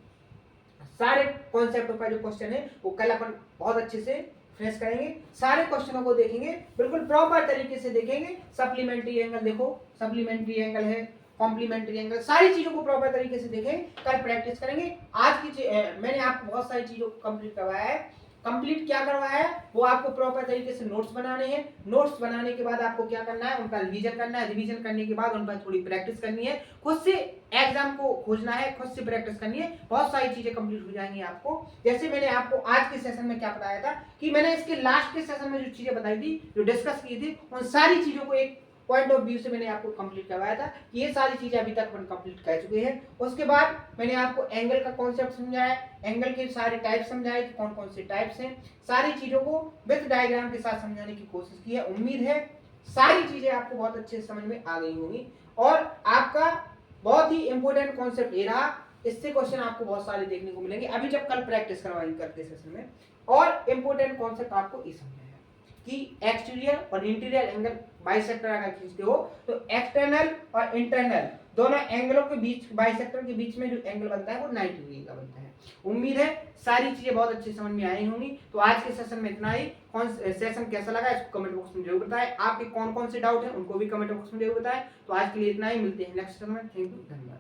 सारे कॉन्सेप्ट पर जो क्वेश्चन है वो कल अपन बहुत अच्छे से फिनिश करेंगे। सारे क्वेश्चनों को देखेंगे, बिल्कुल प्रॉपर तरीके से देखेंगे। सप्लीमेंट्री एंगल देखो, सप्लीमेंट्री एंगल है, कॉम्प्लीमेंट्री एंगल, सारी चीजों को प्रॉपर तरीके से देखें, कल प्रैक्टिस करेंगे। आज की मैंने आपको बहुत सारी चीजों को कंप्लीट करवाया है। कंप्लीट क्या करवाया है वो आपको प्रॉपर तरीके से नोट्स बनाने हैं। नोट्स बनाने के बाद आपको क्या करना है, उनका रिवीजन करना है। रिवीजन करने के बाद उन पर थोड़ी प्रैक्टिस करनी है, खुद से एग्जाम को खोजना है, खुद से प्रैक्टिस करनी है। बहुत सारी चीजें कंप्लीट हो जाएंगी आपको। जैसे मैंने आपको आज के सेशन में क्या बताया था कि मैंने इसके लास्ट के सेशन में जो चीजें बताई थी, जो डिस्कस की थी, उन सारी चीजों को एक पॉइंट ऑफ व्यू से मैंने आपको कंप्लीट करवाया था। ये सारी चीजें अभी तक अपन कंप्लीट कर चुके हैं। उसके बाद मैंने आपको एंगल का कॉन्सेप्ट समझाया, एंगल के सारे टाइप समझाए कि कौन कौन से टाइप्स हैं। सारी चीजों को विद डायग्राम के साथ समझाने की कोशिश की है। उम्मीद है सारी चीजें आपको बहुत अच्छे से समझ में आ गई होंगी। और आपका बहुत ही इंपॉर्टेंट कॉन्सेप्ट ये रहा, इससे क्वेश्चन आपको बहुत सारे देखने को मिलेंगे अभी जब कल प्रैक्टिस करवाएंगे करते सेशन में। और इंपॉर्टेंट कॉन्सेप्ट आपको ये समझना है कि एक्सटीरियर और इंटीरियर एंगल बाइसेक्टर अगर खींचते हो तो एक्सटर्नल और इंटरनल दोनों एंगलों के बीच, बाइसेक्टर के बीच में जो एंगल बनता है वो 90 डिग्री का बनता है। उम्मीद है सारी चीजें बहुत अच्छी समझ में आई होंगी। तो आज के सेशन में इतना ही। कौन सेशन कैसा लगा इसको कमेंट बॉक्स में जरूर बताएं। आपके कौन कौन से डाउट हैं उनको भी कमेंट बॉक्स में जरूर बताएं। तो आज के लिए इतना ही, मिलते हैं नेक्स्ट सेशन में। थैंक यू, धन्यवाद।